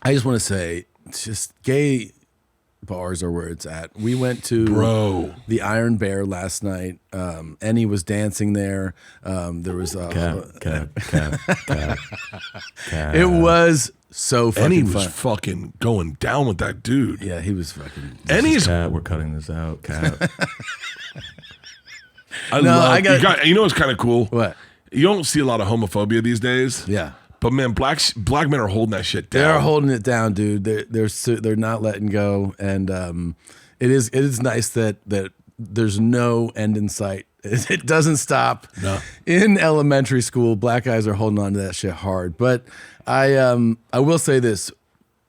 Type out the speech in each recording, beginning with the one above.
I just want to say, just gay bars are where it's at. We went to the Iron Bear last night. Annie was dancing there. There was Cap. It was so fucking Annie fun. was fucking going down with that dude. Yeah, he was fucking. Annie's. Cat, we're cutting this out. Cap. You know what's kind of cool? What? You don't see a lot of homophobia these days. Yeah. But man, black men are holding that shit down. They're holding it down, dude. They're not letting go, and it is nice that there's no end in sight. It doesn't stop. No. In elementary school, black guys are holding on to that shit hard. But I will say this,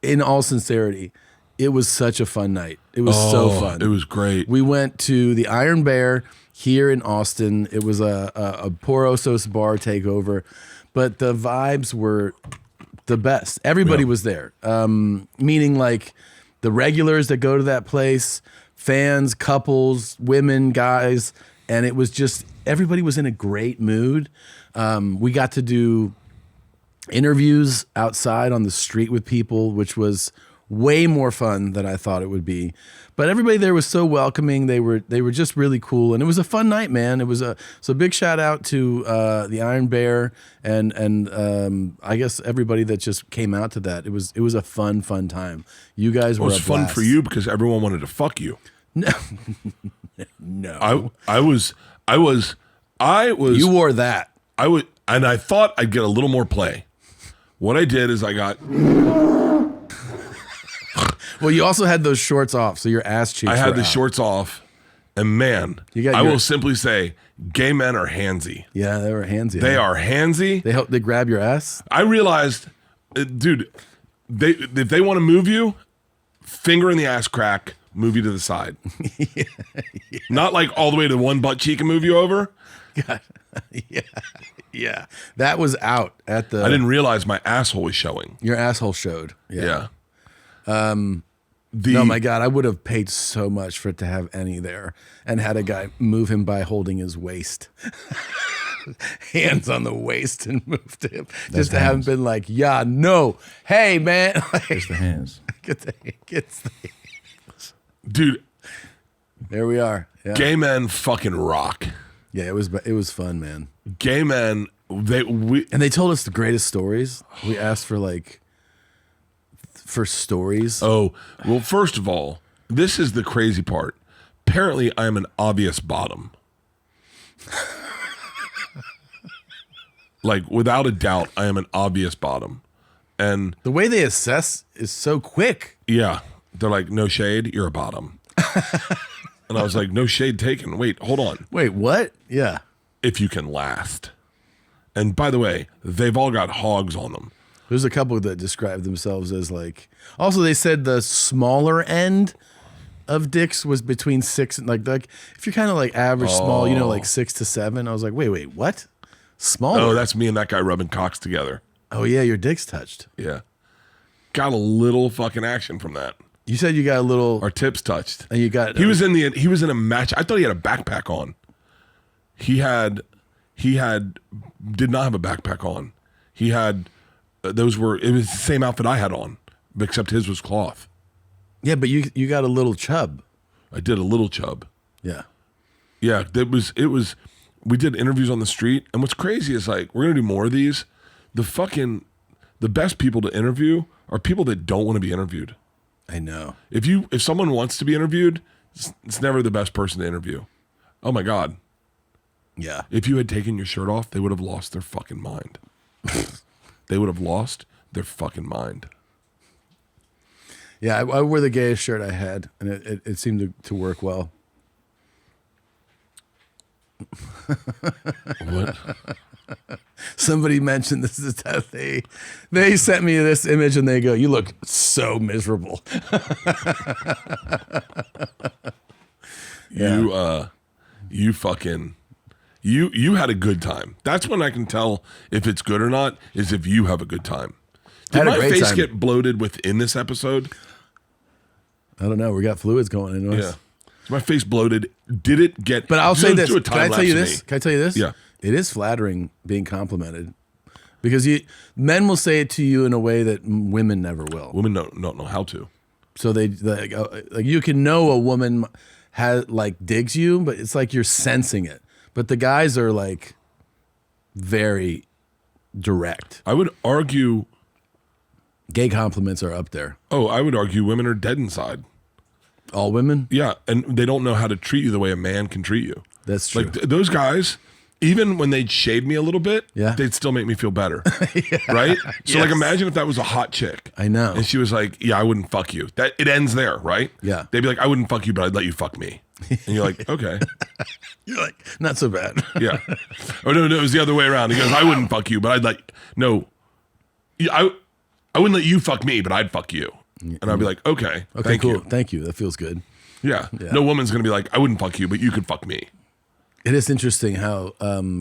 in all sincerity, it was such a fun night. It was so fun. It was great. We went to the Iron Bear here in Austin. It was a Por Osos bar takeover. But the vibes were the best. Everybody was there, meaning like the regulars that go to that place, fans, couples, women, guys, and it was just everybody was in a great mood. We got to do interviews outside on the street with people, which was way more fun than I thought it would be. But everybody there was so welcoming. They were just really cool, and it was a fun night, man. It was so big shout out to the Iron Bear and I guess everybody that just came out to that. It was a fun time. You guys were. It was fun blast. for you because everyone wanted to fuck you. No, no. I was. You wore that. And I thought I'd get a little more play. What I did is I got. Well, you also had those shorts off, so your ass cheeks. I had were the out. shorts off, and man, I will simply say, gay men are handsy. Yeah, they were handsy. They are handsy. They grab your ass. I realized, dude, if they want to move you, finger in the ass crack, move you to the side. Yeah. Not like all the way to one butt cheek and move you over. God. Yeah. That was out at the. I didn't realize my asshole was showing. Your asshole showed. Yeah. No, my God, I would have paid so much for it to have Annie there and had a guy move him by holding his waist. Hands on the waist and moved him. Just to have him been like, yeah, no. Hey, man. Just the hands. Dude. There we are. Yeah. Gay men fucking rock. Yeah, it was fun, man. Gay men, and they told us the greatest stories. We asked for stories. Oh, well, first of all, this is the crazy part. Apparently, I'm an obvious bottom. Like, without a doubt, I am an obvious bottom. And the way they assess is so quick. Yeah. They're like, no shade, you're a bottom. And I was like, no shade taken. Wait, hold on. Wait, what? Yeah. If you can last. And by the way, they've all got hogs on them. There's a couple that describe themselves as like. Also, they said the smaller end of dicks was between 6 and like if you're kind of like average small, like 6 to 7. I was like, wait, what? Smaller? Oh, that's me and that guy rubbing cocks together. Oh yeah, your dick's touched. Yeah, got a little fucking action from that. You said you got a little. Our tips touched, and you got. He was in a match. I thought he had a backpack on. He did not have a backpack on. He had. It was the same outfit I had on, except his was cloth. Yeah, but you got a little chub. I did a little chub. Yeah. Yeah, it was. We did interviews on the street, and what's crazy is like we're gonna do more of these. The best people to interview are people that don't want to be interviewed. I know. If someone wants to be interviewed, it's never the best person to interview. Oh my God. Yeah. If you had taken your shirt off, they would have lost their fucking mind. They would have lost their fucking mind. Yeah, I wore the gayest shirt I had, and it seemed to work well. What? Somebody mentioned this is how they sent me this image and they go, "You look so miserable." Yeah. You had a good time. That's when I can tell if it's good or not, is if you have a good time. Did my face get bloated within this episode? I don't know. We got fluids going into us. Yeah. Is my face bloated? Did it get... But I'll say this. Can I tell you this? Yeah. It is flattering being complimented because men will say it to you in a way that women never will. Women don't know how to. So like you can know a woman has like digs you, but it's like you're sensing it. But the guys are like very direct. I would argue. Gay compliments are up there. Oh, I would argue women are dead inside. All women? Yeah, and they don't know how to treat you the way a man can treat you. That's true. Like those guys, even when they'd shade me a little bit, Yeah. they'd still make me feel better. Right? So like Yes. imagine if that was a hot chick. I know. And she was like, yeah, I wouldn't fuck you. That it ends there, right? Yeah. They'd be like, I wouldn't fuck you, but I'd let you fuck me. And you're like, okay. You're like, not so bad. Yeah. Oh no, it was the other way around. He goes, I wouldn't fuck you, but I'd like no. Yeah, I wouldn't let you fuck me, but I'd fuck you. And I'd be like, okay, Okay, thank cool. you. Thank you. That feels good. Yeah. No woman's gonna be like, I wouldn't fuck you, but you could fuck me. It is interesting how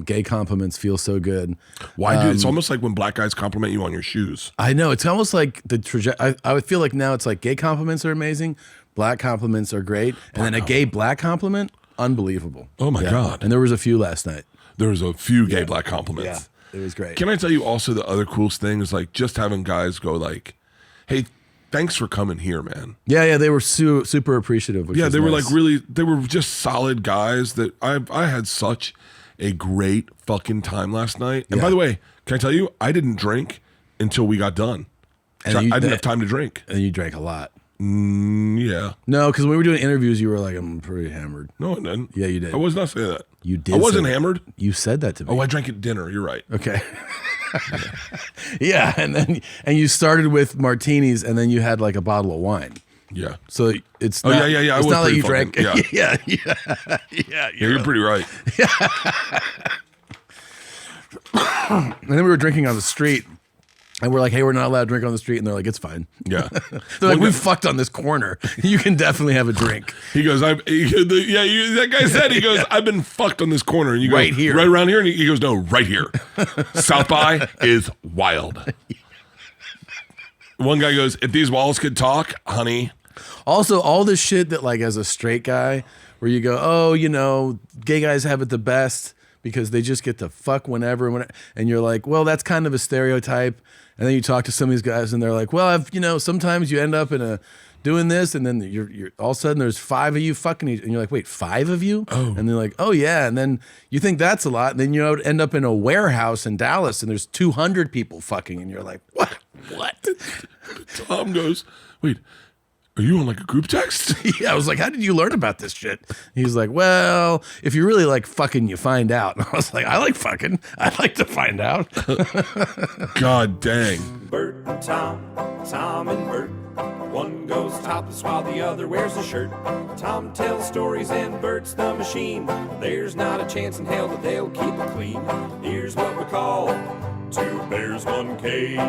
gay compliments feel so good. Why do it's almost like when black guys compliment you on your shoes. I know. It's almost like the trajectory. I would feel like now it's like gay compliments are amazing, black compliments are great, and then a gay black compliment, unbelievable. Oh my God. And there was a few last night. There was a few gay black compliments. It was great. Can I tell you also the other coolest thing is like just having guys go like, hey, thanks for coming here, man. Yeah, they were super appreciative. Which Yeah, was they were nice. like really, they were just solid guys that I had such a great fucking time last night. And by the way, can I tell you, I didn't drink until we got done. And I you- didn't have time to drink. And you drank a lot. Yeah. No, because when we were doing interviews, you were like, I'm pretty hammered. No, I didn't. Yeah, you did. I was not saying that. You did. I wasn't say that. hammered. You said that to me. Oh, I drank at dinner. You're right. Okay. Yeah, and you started with martinis, and then you had like a bottle of wine. Yeah. So it's Oh, not, yeah. I It's was not like pretty you drank. fucking- Yeah, yeah. yeah. Yeah, you're pretty right. And then we were drinking on the street, and we're like, "Hey, we're not allowed to drink on the street," and they're like, "It's fine." Yeah. They're like, "We fucked on this corner. You can definitely have a drink." He goes, that guy said, he goes, I've been fucked on this corner. And you go, Right here. Right around here? And he goes, no, right here. South by is wild. One guy goes, if these walls could talk, honey. Also, all this shit that like as a straight guy, where you go, "Oh, you know, gay guys have it the best because they just get to fuck whenever," and you're like, "Well, that's kind of a stereotype." And then you talk to some of these guys, and they're like, "Well, sometimes you end up in doing this, and then you're all of a sudden there's 5 of you fucking each," and you're like, "Wait, 5 of you?" Oh. And they're like, "Oh yeah," and then you think that's a lot, and then you end up in a warehouse in Dallas, and there's 200 people fucking, and you're like, "What? What?" Tom goes, wait, are you on like a group text? Yeah, I was like, "How did you learn about this shit?" He's like, "Well, if you really like fucking, you find out." And I was like, "I like fucking. I like to find out." God dang. Bert and Tom, Tom and Bert. One goes topless while the other wears a shirt. Tom tells stories and Bert's the machine. There's not a chance in hell that they'll keep it clean. Here's what we call 2 bears, 1 cave.